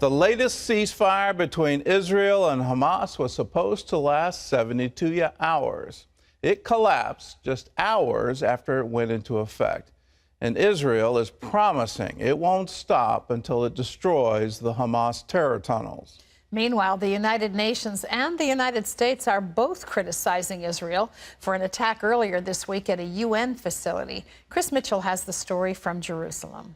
The latest ceasefire between Israel and Hamas was supposed to last 72 hours. It collapsed just hours after it went into effect. And Israel is promising it won't stop until it destroys the Hamas terror tunnels. Meanwhile, the United Nations and the United States are both criticizing Israel for an attack earlier this week at a UN facility. Chris Mitchell has the story from Jerusalem.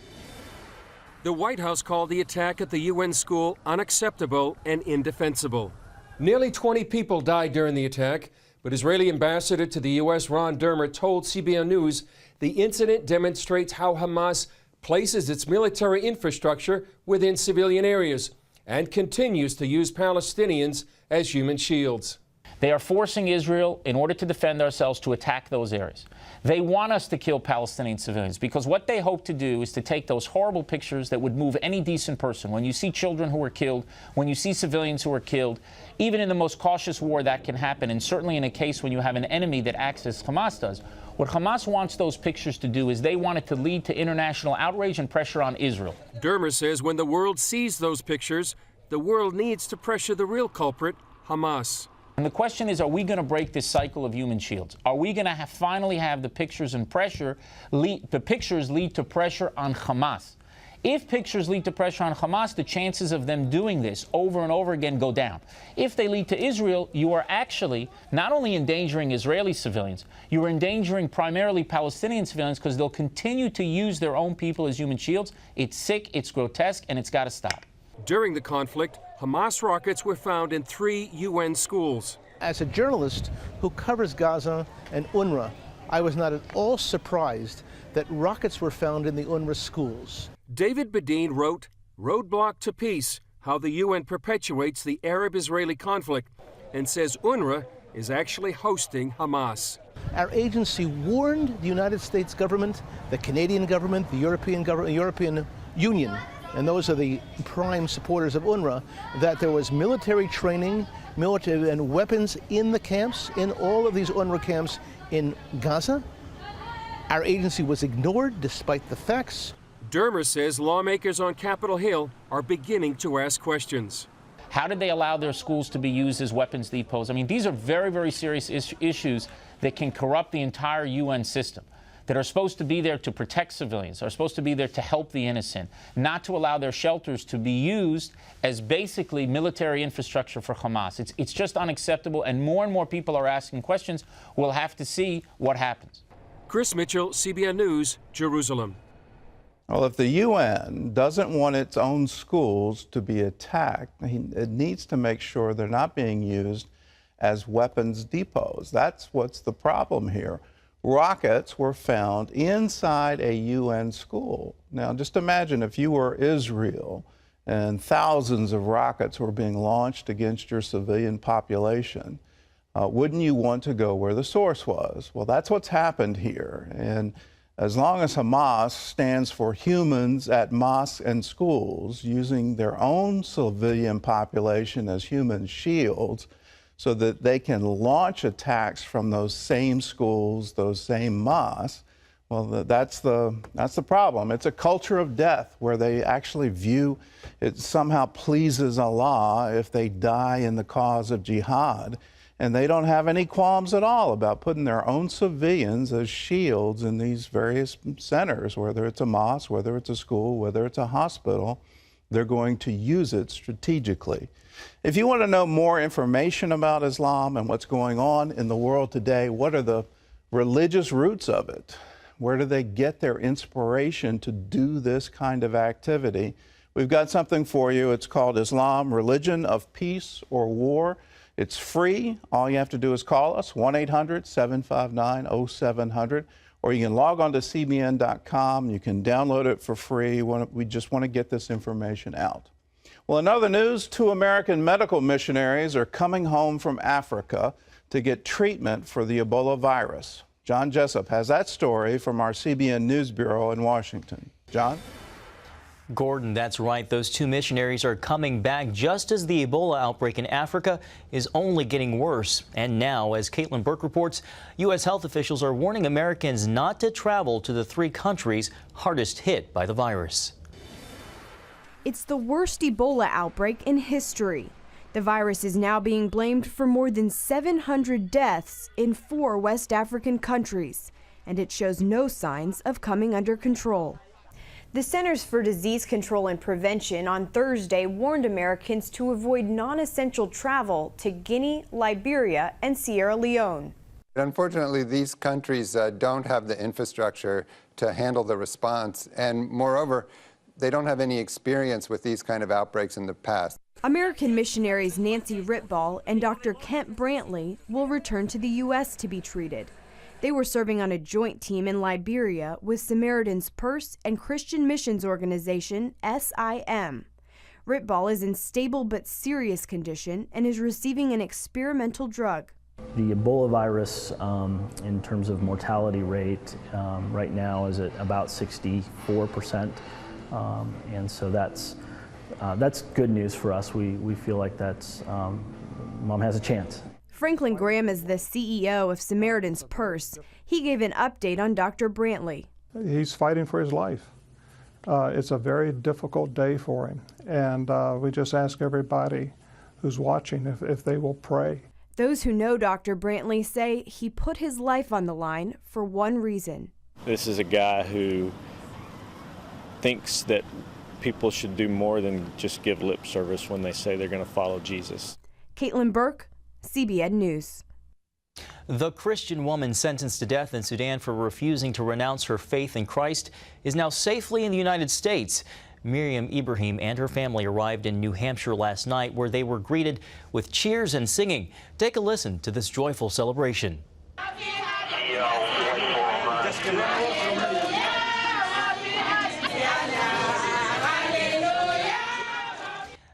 The White House called the attack at the UN school unacceptable and indefensible. Nearly 20 people died during the attack, but Israeli ambassador to the U.S. Ron Dermer told CBN News the incident demonstrates how Hamas places its military infrastructure within civilian areas and continues to use Palestinians as human shields. They are forcing Israel, in order to defend ourselves, to attack those areas. They want us to kill Palestinian civilians because what they hope to do is to take those horrible pictures that would move any decent person. When you see children who are killed, when you see civilians who are killed, even in the most cautious war that can happen, and certainly in a case when you have an enemy that acts as Hamas does. What Hamas wants those pictures to do is they want it to lead to international outrage and pressure on Israel. Dermer says when the world sees those pictures, the world needs to pressure the real culprit, Hamas. And the question is, are we going to break this cycle of human shields? Are we going to finally have the pictures and pressure, lead to pressure on Hamas? If pictures lead to pressure on Hamas, the chances of them doing this over and over again go down. If they lead to Israel, you are actually not only endangering Israeli civilians, you are endangering primarily Palestinian civilians because they'll continue to use their own people as human shields. It's sick, it's grotesque, and it's got to stop. During the conflict, Hamas rockets were found in 3 UN schools. As a journalist who covers Gaza and UNRWA, I was not at all surprised that rockets were found in the UNRWA schools. David Badin wrote, "Roadblock to Peace, How the UN Perpetuates the Arab-Israeli Conflict," and says UNRWA is actually hosting Hamas. Our agency warned the United States government, the Canadian government, the European Union, and those are the prime supporters of UNRWA, that there was military training, military and weapons in the camps, in all of these UNRWA camps in Gaza. Our agency was ignored despite the facts. Dermer says lawmakers on Capitol Hill are beginning to ask questions. How did they allow their schools to be used as weapons depots? I mean, these are very, very serious issues that can corrupt the entire UN system, that are supposed to be there to protect civilians, are supposed to be there to help the innocent, not to allow their shelters to be used as basically military infrastructure for Hamas. It's just unacceptable, and more people are asking questions. We'll have to see what happens. Chris Mitchell, CBN News, Jerusalem. Well, if the UN doesn't want its own schools to be attacked, it needs to make sure they're not being used as weapons depots. That's what's the problem here. Rockets were found inside a UN school. Now, just imagine if you were Israel and thousands of rockets were being launched against your civilian population. Wouldn't you want to go where the source was? Well, that's what's happened here. And as long as Hamas stands for humans at mosques and schools, using their own civilian population as human shields, so that they can launch attacks from those same schools, those same mosques, well, that's the problem. It's a culture of death where they actually view it somehow pleases Allah if they die in the cause of jihad. And they don't have any qualms at all about putting their own civilians as shields in these various centers, whether it's a mosque, whether it's a school, whether it's a hospital. They're going to use it strategically. If you want to know more information about Islam and what's going on in the world today, what are the religious roots of it? Where do they get their inspiration to do this kind of activity? We've got something for you. It's called Islam, Religion of Peace or War. It's free. All you have to do is call us, 1-800-759-0700, or you can log on to cbn.com. You can download it for free. We just want to get this information out. Well, in other news, 2 American medical missionaries are coming home from Africa to get treatment for the Ebola virus. John Jessup has that story from our CBN News Bureau in Washington. John? Gordon, that's right. Those 2 missionaries are coming back just as the Ebola outbreak in Africa is only getting worse. And now, as Caitlin Burke reports, U.S. health officials are warning Americans not to travel to the 3 countries hardest hit by the virus. It's the worst Ebola outbreak in history. The virus is now being blamed for more than 700 deaths in 4 West African countries, and it shows no signs of coming under control. The Centers for Disease Control and Prevention on Thursday warned Americans to avoid non-essential travel to Guinea, Liberia, and Sierra Leone. Unfortunately, these countries don't have the infrastructure to handle the response, and moreover, they don't have any experience with these kind of outbreaks in the past. American missionaries Nancy Ritball and Dr. Kent Brantley will return to the U.S. to be treated. They were serving on a joint team in Liberia with Samaritan's Purse and Christian missions organization SIM. Ritball is in stable but serious condition and is receiving an experimental drug. The Ebola virus, in terms of mortality rate, right now is at about 64%, and so that's good news for us. We feel like Mom has a chance. Franklin Graham is the CEO of Samaritan's Purse. He gave an update on Dr. Brantley. He's fighting for his life. It's a very difficult day for him, and we just ask everybody who's watching if they will pray. Those who know Dr. Brantley say he put his life on the line for one reason. This is a guy who thinks that people should do more than just give lip service when they say they're going to follow Jesus. Caitlin Burke, CBN News. The Christian woman sentenced to death in Sudan for refusing to renounce her faith in Christ is now safely in the United States. Miriam Ibrahim and her family arrived in New Hampshire last night, where they were greeted with cheers and singing. Take a listen to this joyful celebration.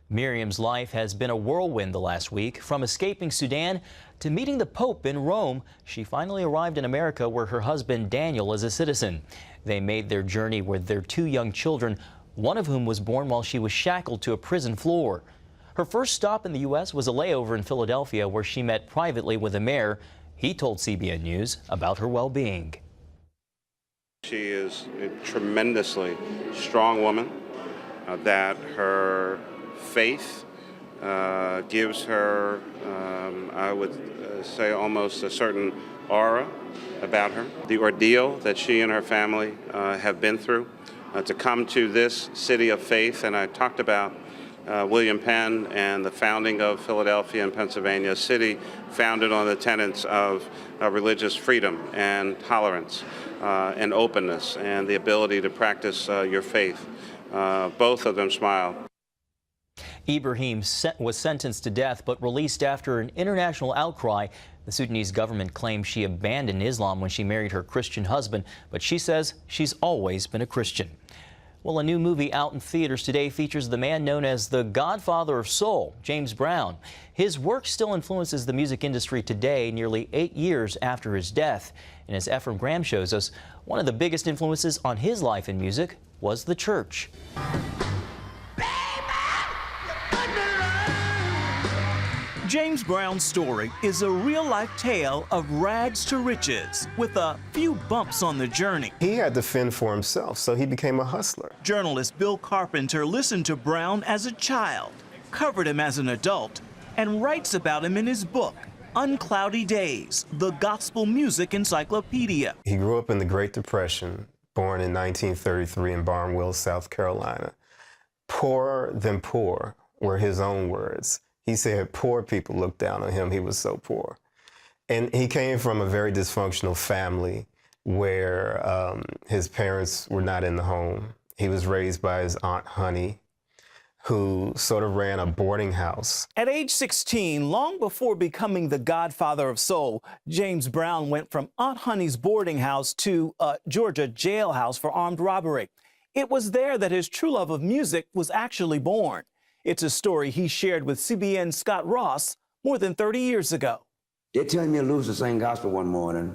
Miriam's life has been a whirlwind the last week. From escaping Sudan to meeting the Pope in Rome, she finally arrived in America, where her husband Daniel is a citizen. They made their journey with their 2 young children, one of whom was born while she was shackled to a prison floor. Her first stop in the U.S. was a layover in Philadelphia, where she met privately with the mayor. He told CBN News about her well-being. She is a tremendously strong woman, that her faith gives her, I would say, almost a certain aura about her. The ordeal that she and her family have been through to come to this city of faith, and I talked about William Penn and the founding of Philadelphia and Pennsylvania, a city founded on the tenets of religious freedom and tolerance and openness and the ability to practice your faith. Both of them smiled. Ibrahim was sentenced to death but released after an international outcry. The Sudanese government claims she abandoned Islam when she married her Christian husband, but she says she's always been a Christian. Well, a new movie out in theaters today features the man known as the Godfather of Soul, James Brown. His work still influences the music industry today, nearly 8 years after his death. And as Ephraim Graham shows us, one of the biggest influences on his life in music was the church. James Brown's story is a real-life tale of rags to riches, with a few bumps on the journey. He had to fend for himself, so he became a hustler. Journalist Bill Carpenter listened to Brown as a child, covered him as an adult, and writes about him in his book, Uncloudy Days, the Gospel Music Encyclopedia. He grew up in the Great Depression, born in 1933 in Barnwell, South Carolina. Poorer than poor were his own words. He said poor people looked down on him. He was so poor. And he came from a very dysfunctional family where his parents were not in the home. He was raised by his Aunt Honey, who sort of ran a boarding house. At age 16, long before becoming the Godfather of Soul, James Brown went from Aunt Honey's boarding house to a Georgia jailhouse for armed robbery. It was there that his true love of music was actually born. It's a story he shared with CBN's Scott Ross more than 30 years ago. They turned me loose to sing gospel one morning,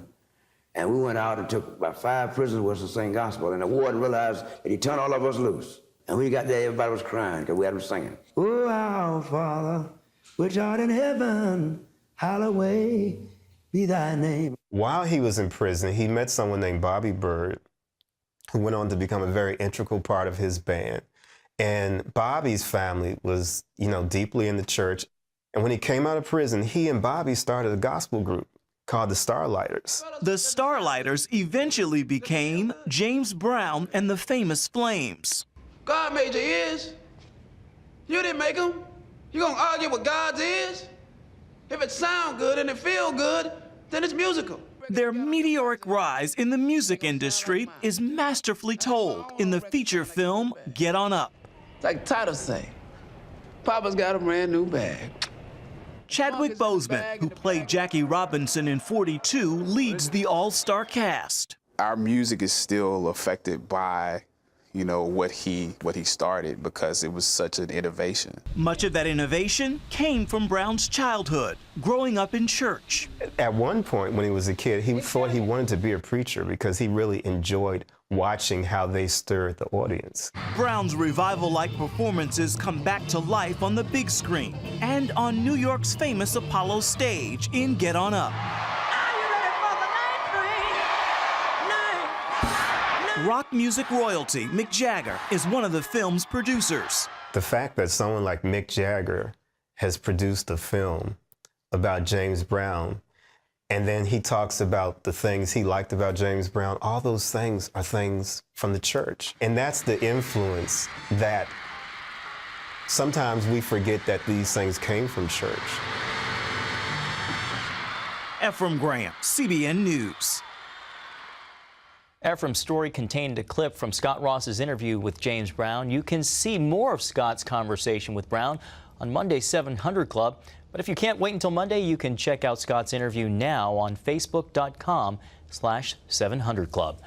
and we went out and took about 5 prisoners with us to sing gospel, and the warden realized that he turned all of us loose. And when we got there, everybody was crying because we had them singing. Oh, our Father, which art in heaven, hallowed be thy name. While he was in prison, he met someone named Bobby Bird, who went on to become a very integral part of his band. And Bobby's family was, deeply in the church. And when he came out of prison, he and Bobby started a gospel group called the Starlighters. The Starlighters eventually became James Brown and the Famous Flames. God made your ears. You didn't make them. You gonna argue with God's ears? If it sound good and it feel good, then it's musical. Their meteoric rise in the music industry is masterfully told in the feature film Get On Up. Like the title say, Papa's got a brand new bag. Chadwick Boseman, who played Jackie Robinson in 42, leads the all-star cast. Our music is still affected by, what he started, because it was such an innovation. Much of that innovation came from Brown's childhood, growing up in church. At one point when he was a kid, he thought he wanted to be a preacher because he really enjoyed watching how they stirred the audience. Brown's revival-like performances come back to life on the big screen and on New York's famous Apollo stage in Get On Up. Rock music royalty Mick Jagger is one of the film's producers. The fact that someone like Mick Jagger has produced a film about James Brown, and then he talks about the things he liked about James Brown, all those things are things from the church. And that's the influence that sometimes we forget that these things came from church. Ephraim Graham, CBN News. Ephraim's story contained a clip from Scott Ross's interview with James Brown. You can see more of Scott's conversation with Brown on Monday's 700 Club. But if you can't wait until Monday, you can check out Scott's interview now on Facebook.com/700 Club.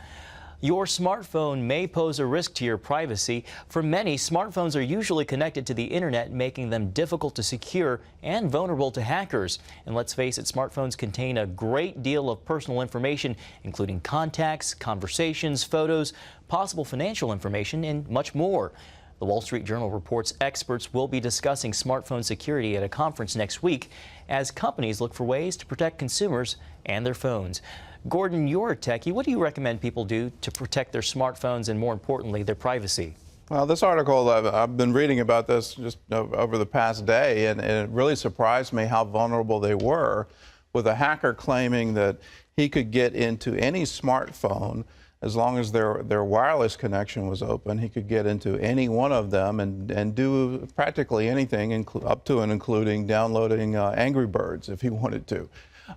Your smartphone may pose a risk to your privacy. For many, smartphones are usually connected to the internet, making them difficult to secure and vulnerable to hackers. And let's face it, smartphones contain a great deal of personal information, including contacts, conversations, photos, possible financial information, and much more. The Wall Street Journal reports experts will be discussing smartphone security at a conference next week as companies look for ways to protect consumers and their phones. Gordon, you're a techie. What do you recommend people do to protect their smartphones and, more importantly, their privacy? Well, this article, I've been reading about this just over the past day, and it really surprised me how vulnerable they were, with a hacker claiming that he could get into any smartphone as long as their wireless connection was open. He could get into any one of them and do practically anything, up to and including downloading Angry Birds if he wanted to.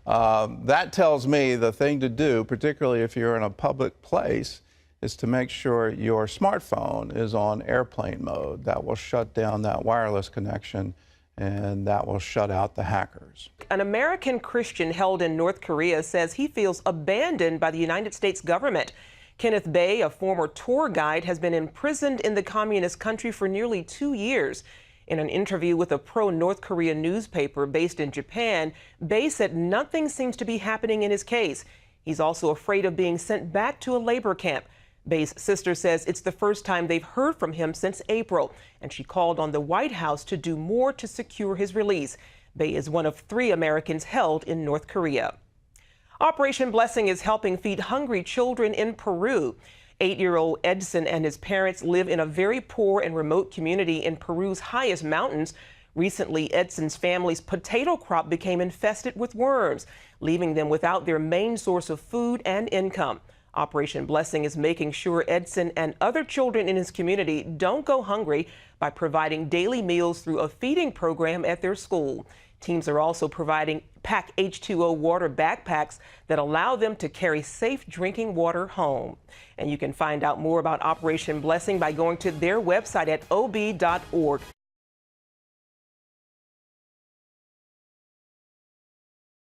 That tells me the thing to do, particularly if you're in a public place, is to make sure your smartphone is on airplane mode. That will shut down that wireless connection, and that will shut out the hackers. An American Christian held in North Korea says he feels abandoned by the United States government. Kenneth Bay, a former tour guide, has been imprisoned in the communist country for nearly 2 years. In an interview with a pro-North Korea newspaper based in Japan, Bay said nothing seems to be happening in his case. He's also afraid of being sent back to a labor camp. Bay's sister says it's the first time they've heard from him since April, and she called on the White House to do more to secure his release. Bay is one of 3 Americans held in North Korea. Operation Blessing is helping feed hungry children in Peru. 8-year-old Edson and his parents live in a very poor and remote community in Peru's highest mountains. Recently, Edson's family's potato crop became infested with worms, leaving them without their main source of food and income. Operation Blessing is making sure Edson and other children in his community don't go hungry by providing daily meals through a feeding program at their school. Teams are also providing Pack H2O water backpacks that allow them to carry safe drinking water home. And you can find out more about Operation Blessing by going to their website at ob.org.